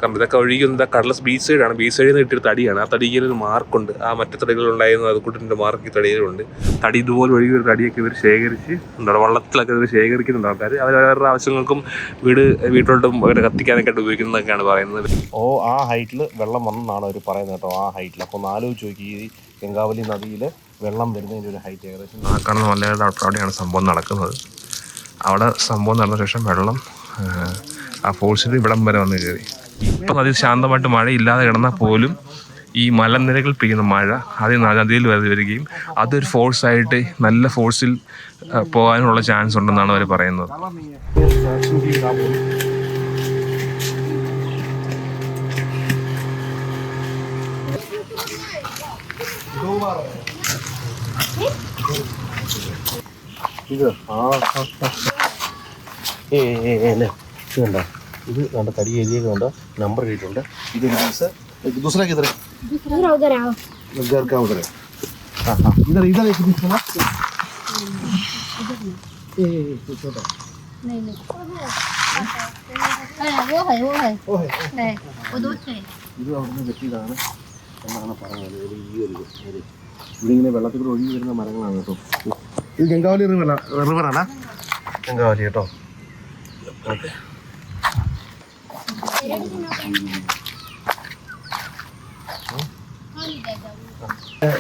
കാരണം ഇതൊക്കെ ഒഴുകുന്നത് കടലസ് ബീച്ച് സൈഡാണ്. ബീച്ച് സൈഡിൽ നിന്ന് കിട്ടിയൊരു തടിയാണ്. ആ തടിയിൽ ഒരു മാർക്കുണ്ട്. ആ മറ്റു തടികളുണ്ടായിരുന്നു അത് കൂട്ടിൻ്റെ മാർക്ക് ഈ തടിയിലുണ്ട്. തടി ഇതുപോലെ ഒഴുകിയൊരു തടിയൊക്കെ ഇവർ ശേഖരിച്ച് എന്താ വള്ളത്തിലൊക്കെ ഇവർ ശേഖരിക്കുന്നുണ്ട് ആൾക്കാർ. അവർ അവരുടെ ആവശ്യങ്ങൾക്കും വീട്ടിലോട്ടും അവരെ കത്തിക്കാനൊക്കെ ആയിട്ട് ഉപയോഗിക്കുന്നതൊക്കെയാണ് പറയുന്നത്. ആ ഹൈറ്റിൽ വെള്ളം വന്നെന്നാണ് അവർ പറയുന്നത് കേട്ടോ. ആ ഹൈറ്റിൽ അപ്പോൾ ഒന്ന് ആലോചിച്ച് നോക്കി, ഈ ഗംഗാവലി നദിയിൽ വെള്ളം വരുന്നതിൻ്റെ ഒരു ഹൈറ്റ് ഏകദേശം ആ കാണുന്ന മലയുടെ അവിടെയാണ് സംഭവം നടക്കുന്നത്. അവിടെ സംഭവം നടന്ന ശേഷം വെള്ളം ആ ഫോഴ്സിൽ ഇവിടം വരെ വന്ന് കയറി. ഇപ്പം നദി ശാന്തമായിട്ട് മഴയില്ലാതെ കിടന്നാൽ പോലും ഈ മലനിരകൾ പെയ്യുന്ന മഴ അത് നദിയിൽ വരികയും അതൊരു ഫോഴ്സായിട്ട് നല്ല ഫോഴ്സിൽ പോകാനുള്ള ചാൻസ് ഉണ്ടെന്നാണ് അവർ പറയുന്നത്. ഇത് കണ്ടോ, ഇത് കണ്ട തടി ഏരിയ കണ്ടോ, നമ്പർ എഴുതിയിട്ടുണ്ട്. ഇത് दूसरा किधर है? दूसरा उधर आओ, घर का उधर है. हाँ हाँ, इधर इधर एक दिख रहा है. ये छोटा नहीं नहीं वो है वो दूसरे. ഇത് അവിടുന്ന് വെട്ടിയതാണ് എന്നാണ് പറഞ്ഞത്. ഈ ഒരു ഇവിടെ ഇങ്ങനെ വെള്ളത്തിൽ കൂടെ ഒഴുകി വരുന്ന മരങ്ങളാണ് കേട്ടോ. ഇത് ഗംഗാവലി റിവറാണ്. ഗംഗാവലി കേട്ടോ.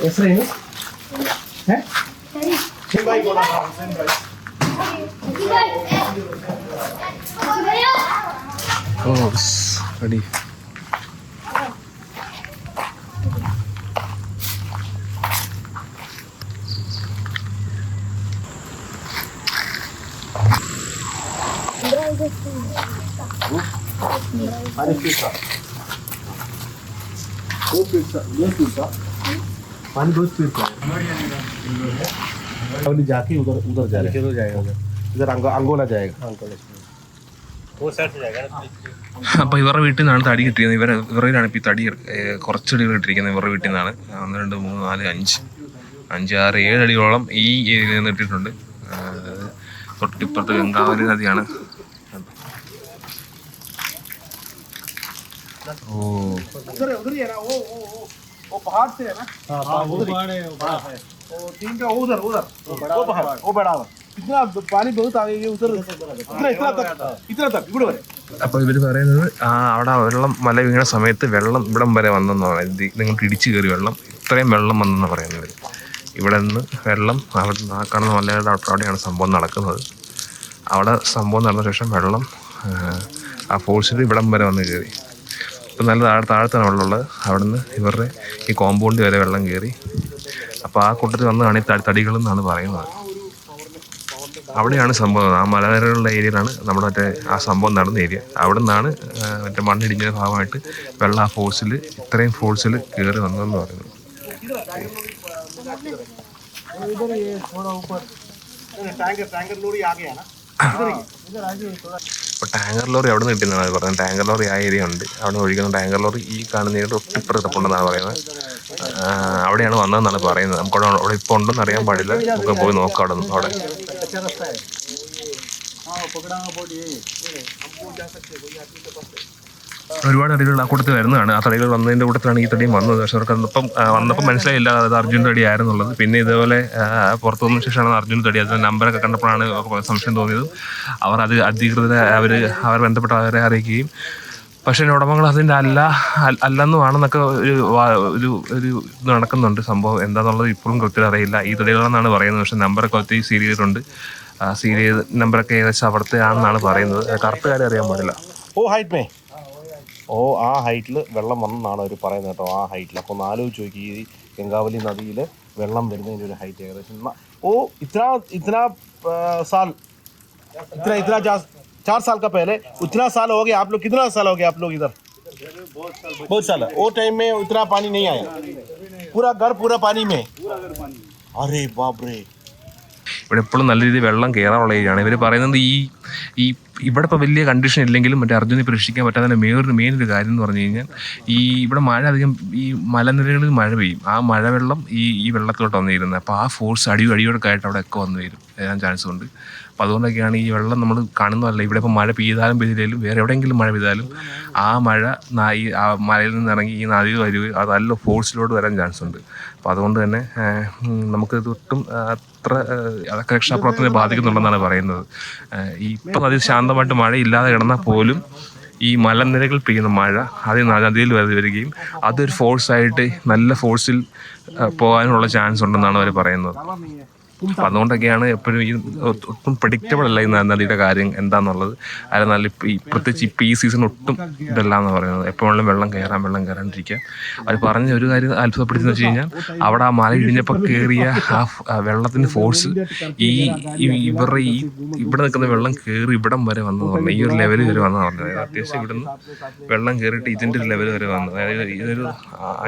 ಹೆಸರೇನು? അടി पानी दो स्पीड का जाके उधर उधर जाएगा. इधर अंगोला जाएगा. അപ്പോൾ ഇവരുടെ വീട്ടിൽ നിന്നാണ് തടി കിട്ടിയത്. ഇവരുടെയാണ് ഇപ്പോൾ ഈ തടി കുറച്ചടികൾ ഇട്ടിരിക്കുന്നത്. ഇവരുടെ വീട്ടിൽ നിന്നാണ് 1 2 3 4 5 6 7 അടിയോളം ഈ ഏരിയയിൽ നിന്ന് ഇട്ടിട്ടുണ്ട്. തൊട്ടിപ്പുറത്ത് ഗംഗാവലി നദിയാണ്. वो पहाड़ से है ना? हाँ वो पहाड़ है, वो बड़ा है. वो 3 का उधर वो पहाड़ वो बड़ा है. कितना पानी बहुत आ गई उधर. इतना तक ഇവിടെ വരെ. അപ്പോൾ ഇവർ പറയുന്നത് അവിടെ വെള്ളം മല വീണ സമയത്ത് വെള്ളം ഇവിടം വരെ വന്നെന്നാണ്. നിങ്ങൾക്ക് ഇടിച്ചു കയറി വെള്ളം ഇത്രയും വെള്ളം വന്നെന്നാണ് പറയുന്നത്. ഇവിടെ നിന്ന് വെള്ളം അവിടെ ആ കാണുന്ന മലയുടെ അവിടെയാണ് സംഭവം നടക്കുന്നത്. അവിടെ സംഭവം നടന്ന ശേഷം വെള്ളം ആ ഫോഴ്സിൽ ഇവിടം വരെ വന്ന് കയറി. ഇപ്പം നല്ല താഴത്താണ് വെള്ളമുള്ളത്. അവിടെ നിന്ന് ഇവരുടെ ഈ കോമ്പൗണ്ട് വരെ വെള്ളം കയറി. അപ്പോൾ ആ കൂട്ടത്തിൽ വന്നതാണ് ഈ തടികളെന്നാണ് പറയുന്നത്. അവിടെയാണ് സംഭവം. ആ മലനിരകളുടെ ഏരിയയിലാണ് നമ്മുടെ മറ്റേ ആ സംഭവം നടന്ന ഏരിയ. അവിടെ നിന്നാണ് മറ്റേ മണ്ണിടിഞ്ഞ ഭാഗമായിട്ട് വെള്ളം ആ ഫോഴ്സിൽ ഇത്രയും ഫോഴ്സിൽ കയറി വന്നതെന്ന് പറയുന്നത്. ഇപ്പോൾ ടാങ്കർ ലോറി അവിടെ നിന്ന് കിട്ടുന്നതാണ് പറയുന്നത്. ടാങ്കർ ലോറി ആ ഏരിയ ഉണ്ട്. അവിടെ ഒഴിക്കുന്ന ടാങ്കർ ലോറി ഈ കാണുന്ന ഒട്ടിപ്പുറത്തുണ്ടെന്നാണ് പറയുന്നത്. അവിടെയാണ് വന്നതെന്നാണ് പറയുന്നത്. നമുക്ക് അവിടെ ഇപ്പോൾ ഉണ്ടെന്ന് അറിയാൻ പാടില്ല. നമുക്ക് പോയി നോക്കാം അവിടെ നിന്ന്. അവിടെ ഒരുപാട് തടികൾ ആ കൂട്ടത്തിൽ വരുന്നതാണ്. ആ തടികൾ വന്നതിൻ്റെ കൂട്ടത്തിലാണ് ഈ തടിയും വന്നത്. പക്ഷെ അവർക്ക് വന്നപ്പം മനസ്സിലായില്ല അത് അർജുൻ തടി ആയിരുന്നുള്ളത്. പിന്നെ ഇതേപോലെ പുറത്തു വന്ന ശേഷമാണ് അർജുൻ തടി. അതിൻ്റെ നമ്പറൊക്കെ കണ്ടപ്പോഴാണ് സംശയം തോന്നിയതും. അവർ അത് അധികൃതരെ അവർ ബന്ധപ്പെട്ട അവരെ അറിയിക്കുകയും പക്ഷേ ഉടമകൾ അതിൻ്റെ അല്ലെന്നുമാണെന്നൊക്കെ ഒരു ഇത് നടക്കുന്നുണ്ട്. സംഭവം എന്താണെന്നുള്ളത് ഇപ്പോഴും കൃത്യം അറിയില്ല. ഈ തടികളെന്നാണ് പറയുന്നത്. പക്ഷേ നമ്പറൊക്കെ ഒത്തിരി സീൽ ചെയ്തിട്ടുണ്ട്. സീൽ ചെയ്ത് നമ്പറൊക്കെ ഏകദേശം അവിടുത്തെ ആണെന്നാണ് പറയുന്നത്. കറക്റ്റ് കാര്യം അറിയാൻ പാടില്ല. ആ ഹൈറ്റിൽ വെള്ളം വന്നെന്നാണ് അവർ പറയുന്നത് കേട്ടോ. ആ ഹൈറ്റിൽ അപ്പോൾ ഒന്ന് ആലോചിച്ച് നോക്കി, ഈ ഗംഗാവലി നദിയിൽ വെള്ളം വരുന്നതിൻ്റെ ഒരു ഹൈറ്റ് ഏകദേശം इतना 4 साल का पहले उतना साल हो गया. आप लोग कितना साल हो गया आप लोग इधर? बहुत साल. वो टाइम में उतना पानी नहीं आया. पूरा घर पूरा पानी में. अरे बाप रे. ഇവിടെ എപ്പോഴും നല്ല രീതിയിൽ വെള്ളം കയറാനുള്ള ഏരിയയാണ്. ഇവർ പറയുന്നത് ഈ ഇവിടെ ഇപ്പോൾ വലിയ കണ്ടീഷൻ ഇല്ലെങ്കിലും മറ്റേ അർജുനെ പരീക്ഷിക്കാൻ പറ്റാതെ മെയിൻ ഒരു കാര്യം എന്ന് പറഞ്ഞു കഴിഞ്ഞാൽ ഇവിടെ മഴ അധികം ഈ മലനിരകളിൽ മഴ പെയ്യും. ആ മഴവെള്ളം ഈ വെള്ളത്തിലോട്ട് വന്നിരുന്നത്. അപ്പോൾ ആ ഫോഴ്സ് അടിയോടൊക്കെ ആയിട്ട് അവിടെ ഒക്കെ വന്നു വരാൻ ചാൻസ് ഉണ്ട്. അപ്പോൾ അതുകൊണ്ടൊക്കെയാണ് ഈ വെള്ളം നമ്മൾ കാണുന്നതല്ല. ഇവിടെ ഇപ്പോൾ മഴ പെയ്താലും പെയ്തില്ലെങ്കിലും വേറെ എവിടെയെങ്കിലും മഴ പെയ്താലും ആ മഴ ഈ ആ മലയിൽ നിന്ന് ഇറങ്ങി ഈ നദിയിൽ വരികയും അത് നല്ല ഫോഴ്സിലോട്ട് വരാൻ ചാൻസ് ഉണ്ട്. അപ്പോൾ അതുകൊണ്ട് തന്നെ നമുക്കിത് ഒട്ടും അത്ര അതൊക്കെ രക്ഷാപ്രവർത്തനത്തെ ബാധിക്കുന്നുണ്ടെന്നാണ് പറയുന്നത്. ഇപ്പം നദി ശാന്തമായിട്ട് മഴയില്ലാതെ കിടന്നാൽ പോലും ഈ മലനിരകൾ പെയ്യുന്ന മഴ അത് നദിയിൽ വരികയും അതൊരു ഫോഴ്സായിട്ട് നല്ല ഫോഴ്സിൽ പോകാനുള്ള ചാൻസ് ഉണ്ടെന്നാണ് അവർ പറയുന്നത്. അപ്പം അതുകൊണ്ടൊക്കെയാണ് എപ്പോഴും ഈ ഒട്ടും പ്രഡിക്റ്റബിൾ അല്ല ഈ നദിയുടെ കാര്യം എന്താണെന്നുള്ളത്. അത് നല്ല പ്രത്യേകിച്ച് ഇപ്പം ഈ സീസൺ ഒട്ടും ഇതല്ല എന്ന് പറയുന്നത്. എപ്പോഴും വെള്ളം കയറാണ്ടിരിക്കുക. അവർ പറഞ്ഞ ഒരു കാര്യം അത്ഭുതപ്പെടുത്തുന്നത് വെച്ച് കഴിഞ്ഞാൽ അവിടെ ആ മല ഇടിഞ്ഞപ്പോൾ കയറിയ ആ വെള്ളത്തിൻ്റെ ഫോഴ്സ് ഇവരുടെ ഇവിടെ നിൽക്കുന്ന വെള്ളം കയറി ഇവിടം വരെ വന്നെന്ന് പറഞ്ഞു. ഈ ഒരു ലെവൽ വരെ വന്നെന്ന് പറഞ്ഞത്. അതായത് അത്യാവശ്യം ഇവിടുന്ന് വെള്ളം കയറിയിട്ട് ഇതിൻ്റെ ഒരു ലെവൽ വരെ വന്നു. അതായത് ഇതൊരു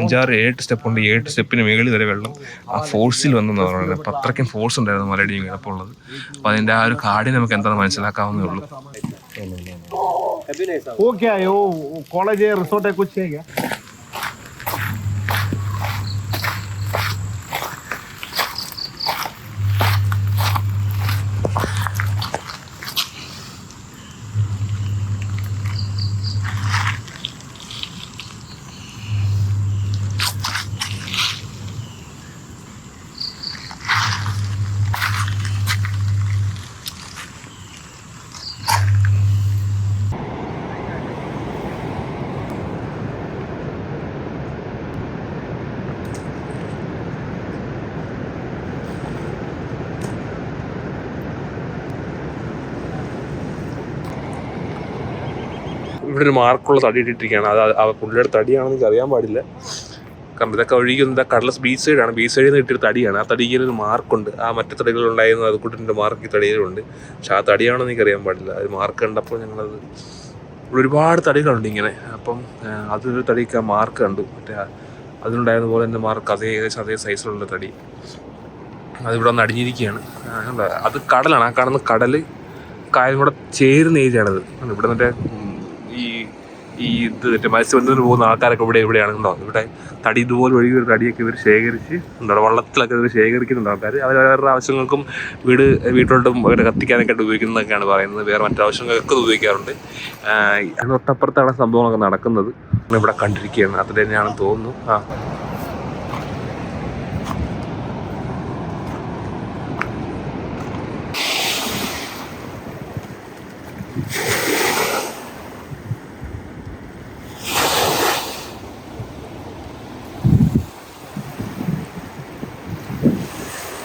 5-6-7 സ്റ്റെപ്പ് ഉണ്ട്. 7 സ്റ്റെപ്പിന് മുകളിൽ വരെ വെള്ളം ആ ഫോഴ്സിൽ വന്നെന്ന് പറയുന്നത്. അപ്പം അത്രയ്ക്കും ഫോഴ്സ് ഉണ്ടായിരുന്നു മലയിടിയും വീണപ്പോൾ ഉള്ളത്. അപ്പോൾ അതിൻ്റെ ആ ഒരു കാര്യം നമുക്ക് എന്താണെന്ന് മനസ്സിലാക്കാവുന്നേ ഉള്ളൂ. वो क्या है? वो कॉलेज है, रिसोर्ट है, कुछ है क्या? ഇവിടെ ഒരു മാർക്കുള്ള തടി ഇട്ടിരിക്കുകയാണ്. അത് പുള്ളിയുടെ തടിയാണെന്ന് എനിക്ക് അറിയാൻ പാടില്ല. കാരണം ഇതൊക്കെ ഒഴുകുന്നത് കടലസ് ബീച്ച് സൈഡാണ്. ബീച്ച് സൈഡിൽ നിന്ന് കിട്ടിയൊരു തടിയാണ്. ആ തടിക്ക് ഒരു മാർക്കുണ്ട്. ആ മറ്റു തടികളുണ്ടായിരുന്നു അത് കൂട്ടിൻ്റെ മാർക്ക് ഈ തടിയിലുണ്ട്. പക്ഷെ ആ തടിയാണെന്ന് എനിക്ക് അറിയാൻ പാടില്ല. അത് മാർക്ക് കണ്ടപ്പോൾ ഞങ്ങളത് ഒരുപാട് തടികളുണ്ട് ഇങ്ങനെ. അപ്പം അതൊരു തടിക്ക് ആ മാർക്ക് കണ്ടു. മറ്റേ അതിലുണ്ടായിരുന്ന പോലെ തന്നെ മാർക്ക് ഏകദേശം അതേ സൈസിലുള്ള തടി അതിവിടെ ഒന്ന് അടിഞ്ഞിരിക്കുകയാണ്. അത് കടലാണ്. ആ കാണുന്ന കടൽ കായലും കൂടെ ചേരുന്ന ഏരിയയാണിത്. ഇവിടെ മറ്റേ ഇത് മറ്റേ മത്സ്യബന്ധനത്തിന് പോകുന്ന ആൾക്കാരൊക്കെ ഇവിടെയാണെന്നുണ്ടോ. ഇവിടെ തടി ഇതുപോലെ ഒഴുകിയൊരു തടിയൊക്കെ ഇവർ ശേഖരിച്ച് ഉണ്ടോ വള്ളത്തിലൊക്കെ ഇവർ ശേഖരിക്കുന്നുണ്ട് ആൾക്കാർ. അവരവരുടെ ആവശ്യങ്ങൾക്കും വീട്ടിലോട്ടും അവരെ കത്തിക്കാനൊക്കെ ആയിട്ട് ഉപയോഗിക്കുന്നതൊക്കെയാണ് പറയുന്നത്. വേറെ മറ്റാവശ്യങ്ങൾക്കൊക്കെ ഉപയോഗിക്കാറുണ്ട്. തൊട്ടപ്പുറത്താണ് സംഭവങ്ങളൊക്കെ നടക്കുന്നത്. ഇവിടെ കണ്ടിരിക്കുകയാണ്. അത് തന്നെയാണെന്ന് തോന്നുന്നു.